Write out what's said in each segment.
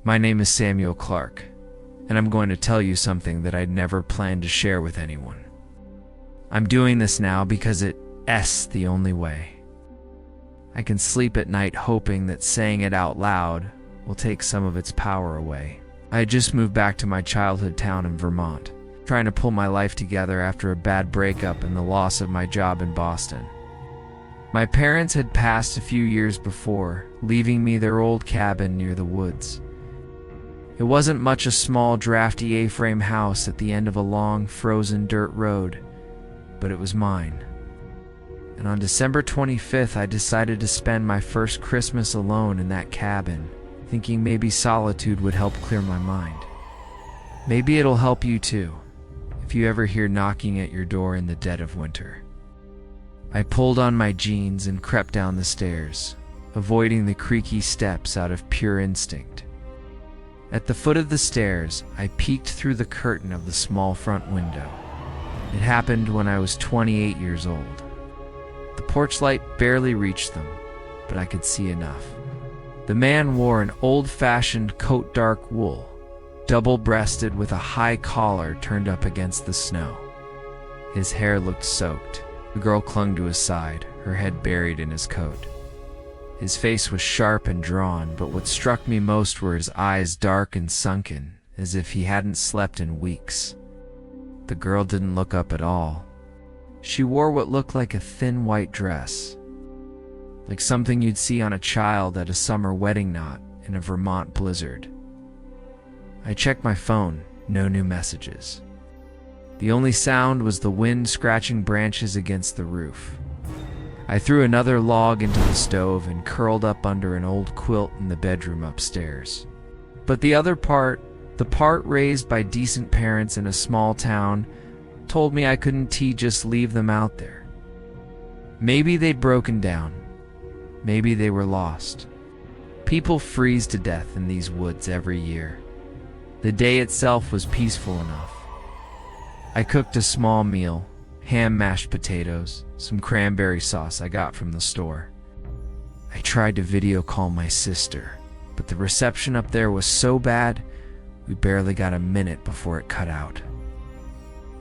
My name is Samuel Clark, and I'm going to tell you something that I'd never planned to share with anyone. I'm doing this now because it's the only way. I can sleep at night hoping that saying it out loud will take some of its power away. I had just moved back to my childhood town in Vermont, trying to pull my life together after a bad breakup and the loss of my job in Boston. My parents had passed a few years before, leaving me their old cabin near the woods. It wasn't much a small, drafty A-frame house at the end of a long, frozen dirt road, but it was mine. And on December 25th, I decided to spend my first Christmas alone in that cabin, thinking maybe solitude would help clear my mind. Maybe it'll help you too, if you ever hear knocking at your door in the dead of winter. I pulled on my jeans and crept down the stairs, avoiding the creaky steps out of pure instinct. At the foot of the stairs, I peeked through the curtain of the small front window. It happened when I was 28 years old. The porch light barely reached them, but I could see enough. The man wore an old-fashioned coat, dark wool, double-breasted with a high collar turned up against the snow. His hair looked soaked. The girl clung to his side, her head buried in his coat. His face was sharp and drawn, but what struck me most were his eyes, dark and sunken, as if he hadn't slept in weeks. The girl didn't look up at all. She wore what looked like a thin white dress, like something you'd see on a child at a summer wedding knot in a Vermont blizzard. I checked my phone, no new messages. The only sound was the wind scratching branches against the roof. I threw another log into the stove and curled up under an old quilt in the bedroom upstairs. But the other part, the part raised by decent parents in a small town, told me I couldn't just leave them out there. Maybe they'd broken down. Maybe they were lost. People freeze to death in these woods every year. The day itself was peaceful enough. I cooked a small meal, ham, mashed potatoes, some cranberry sauce I got from the store. I tried to video call my sister, but the reception up there was so bad, we barely got a minute before it cut out.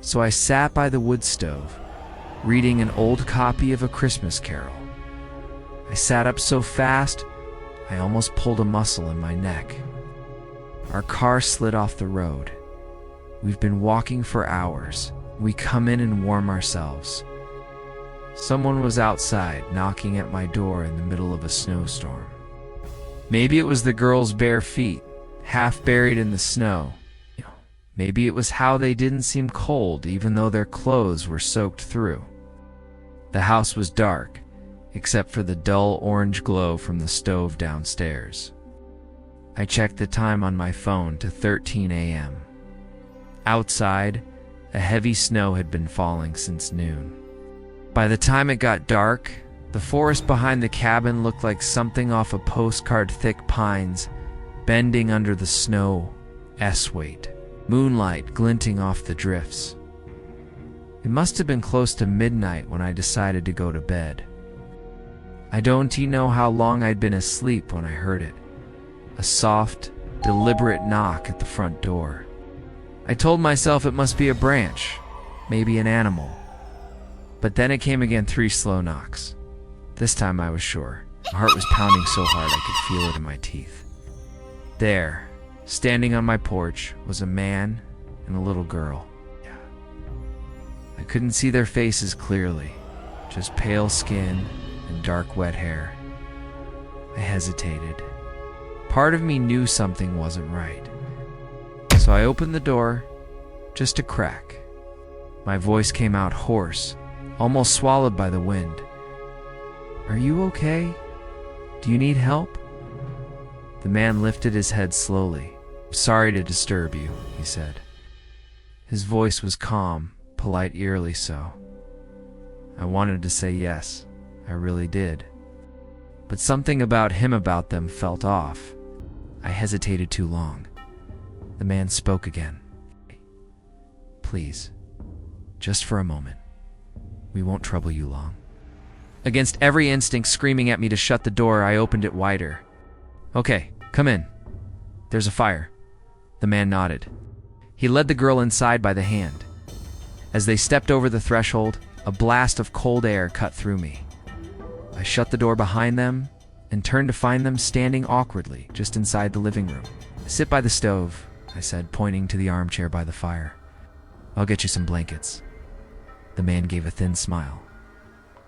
So I sat by the wood stove, reading an old copy of A Christmas Carol. I sat up so fast, I almost pulled a muscle in my neck. Our car slid off the road. We've been walking for hours. We come in and warm ourselves. Someone was outside, knocking at my door in the middle of a snowstorm. Maybe it was the girl's bare feet, half buried in the snow. Maybe it was how they didn't seem cold even though their clothes were soaked through. The house was dark, except for the dull orange glow from the stove downstairs. I checked the time on my phone to 13 a.m. Outside, a heavy snow had been falling since noon. By the time it got dark, the forest behind the cabin looked like something off a postcard, thick pines bending under the snow's weight, moonlight glinting off the drifts. It must have been close to midnight when I decided to go to bed. I don't know how long I'd been asleep when I heard it. A soft, deliberate knock at the front door. I told myself it must be a branch, maybe an animal. But then it came again, 3 slow knocks. This time I was sure. My heart was pounding so hard I could feel it in my teeth. There, standing on my porch, was a man and a little girl. I couldn't see their faces clearly, just pale skin and dark wet hair. I hesitated. Part of me knew something wasn't right. So I opened the door, just a crack. My voice came out hoarse, almost swallowed by the wind. "Are you okay? Do you need help?" The man lifted his head slowly. "Sorry to disturb you," he said. His voice was calm, polite, eerily so. I wanted to say yes, I really did. But something about him, about them, felt off. I hesitated too long. The man spoke again. "Please, just for a moment. We won't trouble you long." Against every instinct screaming at me to shut the door, I opened it wider. "Okay, come in." There's a fire. The man nodded. He led the girl inside by the hand. As they stepped over the threshold, a blast of cold air cut through me. I shut the door behind them and turned to find them standing awkwardly just inside the living room. "Sit by the stove," I said, pointing to the armchair by the fire. "I'll get you some blankets." The man gave a thin smile.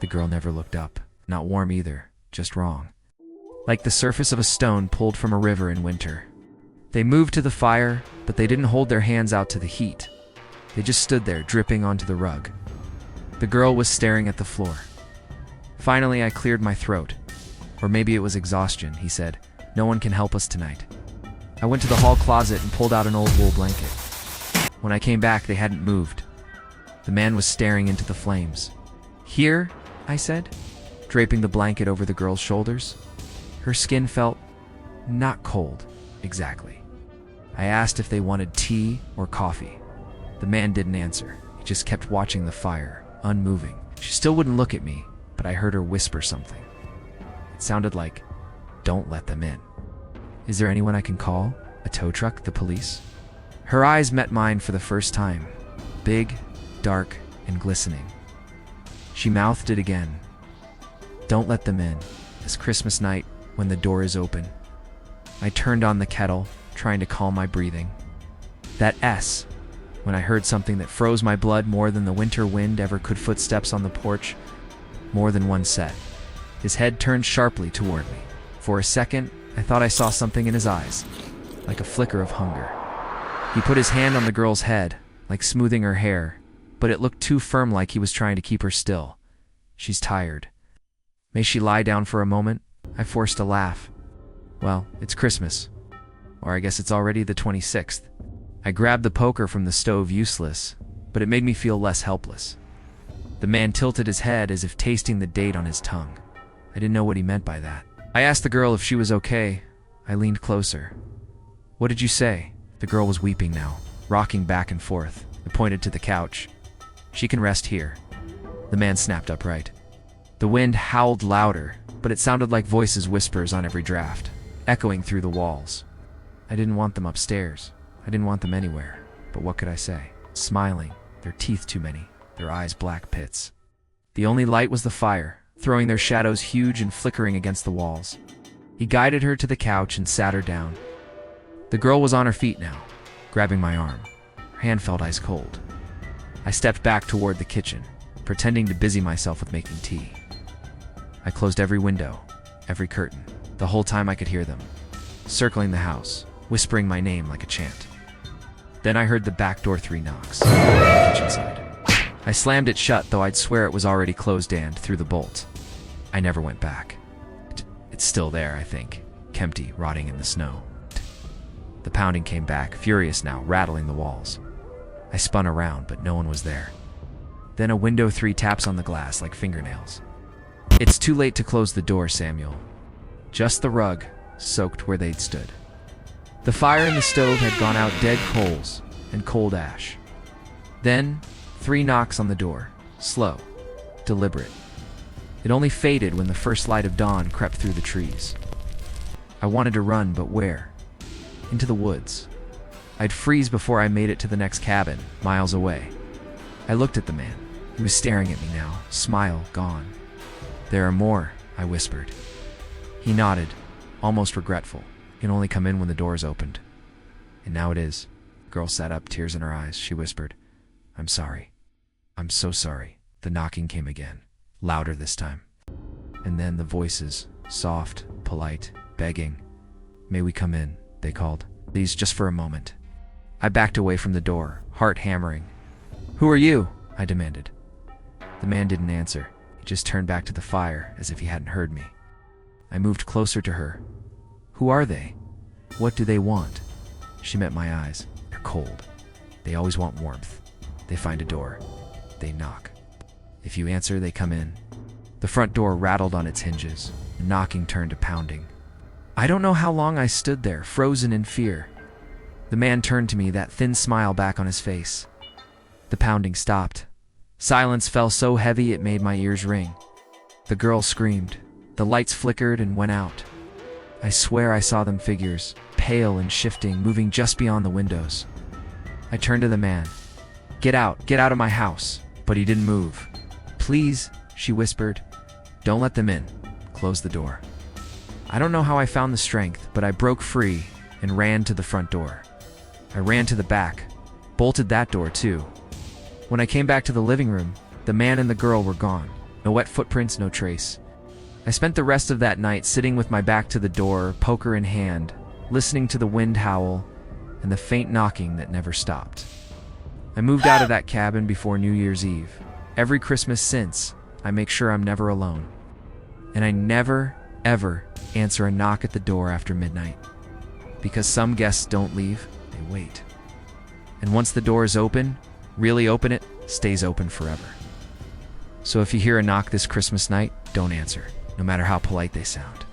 The girl never looked up. Not warm either, just wrong. Like the surface of a stone pulled from a river in winter. They moved to the fire, but they didn't hold their hands out to the heat. They just stood there, dripping onto the rug. The girl was staring at the floor. Finally, I cleared my throat. Or maybe it was exhaustion, he said. "No one can help us tonight." I went to the hall closet and pulled out an old wool blanket. When I came back, they hadn't moved. The man was staring into the flames. "Here?" I said, draping the blanket over the girl's shoulders. Her skin felt not cold, exactly. I asked if they wanted tea or coffee. The man didn't answer. He just kept watching the fire, unmoving. She still wouldn't look at me, but I heard her whisper something. It sounded like, "Don't let them in." "Is there anyone I can call? A tow truck? The police?" Her eyes met mine for the first time. Big, dark, and glistening. She mouthed it again. "Don't let them in. It's Christmas night when the door is open." I turned on the kettle, trying to calm my breathing. That S, when I heard something that froze my blood more than the winter wind ever could. Footsteps on the porch, more than one set. His head turned sharply toward me. For a second, I thought I saw something in his eyes, like a flicker of hunger. He put his hand on the girl's head, like smoothing her hair, but it looked too firm, like he was trying to keep her still. "She's tired. May she lie down for a moment?" I forced a laugh. "Well, it's Christmas. Or I guess it's already the 26th. I grabbed the poker from the stove, useless, but it made me feel less helpless. The man tilted his head as if tasting the date on his tongue. I didn't know what he meant by that. I asked the girl if she was okay. I leaned closer. "What did you say?" The girl was weeping now, rocking back and forth. I pointed to the couch. "She can rest here." The man snapped upright. The wind howled louder, but it sounded like voices, whispers on every draft, echoing through the walls. I didn't want them upstairs. I didn't want them anywhere. But what could I say? Smiling, their teeth too many, their eyes black pits. The only light was the fire, throwing their shadows huge and flickering against the walls. He guided her to the couch and sat her down. The girl was on her feet now, grabbing my arm. Her hand felt ice cold. I stepped back toward the kitchen, pretending to busy myself with making tea. I closed every window, every curtain. The whole time I could hear them, circling the house, whispering my name like a chant. Then I heard the back door 3 knocks, on the kitchen side. I slammed it shut, though I'd swear it was already closed, and threw the bolt. I never went back. It's still there, I think, empty, rotting in the snow. The pounding came back, furious now, rattling the walls. I spun around, but no one was there. Then a window 3 taps on the glass like fingernails. "It's too late to close the door, Samuel." Just the rug, soaked where they'd stood. The fire in the stove had gone out, dead coals and cold ash. Then, 3 knocks on the door, slow, deliberate. It only faded when the first light of dawn crept through the trees. I wanted to run, but where? Into the woods. I'd freeze before I made it to the next cabin, miles away. I looked at the man. He was staring at me now, smile gone. "There are more," I whispered. He nodded, almost regretful. "You can only come in when the door's opened." "And now it is." The girl sat up, tears in her eyes. She whispered, "I'm sorry. I'm so sorry." The knocking came again, louder this time. And then the voices, soft, polite, begging. "May we come in?" they called. "Please, just for a moment." I backed away from the door, heart hammering. "Who are you?" I demanded. The man didn't answer. He just turned back to the fire, as if he hadn't heard me. I moved closer to her. "Who are they? What do they want?" She met my eyes. "They're cold. They always want warmth. They find a door. They knock. If you answer, they come in." The front door rattled on its hinges. The knocking turned to pounding. I don't know how long I stood there, frozen in fear. The man turned to me, that thin smile back on his face. The pounding stopped. Silence fell so heavy it made my ears ring. The girl screamed. The lights flickered and went out. I swear I saw them figures, pale and shifting, moving just beyond the windows. I turned to the man. Get out of my house. But he didn't move. Please, she whispered. Don't let them in. Close the door. I don't know how I found the strength, but I broke free and ran to the front door. I ran to the back, bolted that door too. When I came back to the living room, the man and the girl were gone. No wet footprints, no trace. I spent the rest of that night sitting with my back to the door, poker in hand, listening to the wind howl and the faint knocking that never stopped. I moved out of that cabin before New Year's Eve. Every Christmas since, I make sure I'm never alone. And I never, ever answer a knock at the door after midnight. Because some guests don't leave, they wait. And once the door is open, really open, it stays open forever. So if you hear a knock this Christmas night, don't answer, no matter how polite they sound.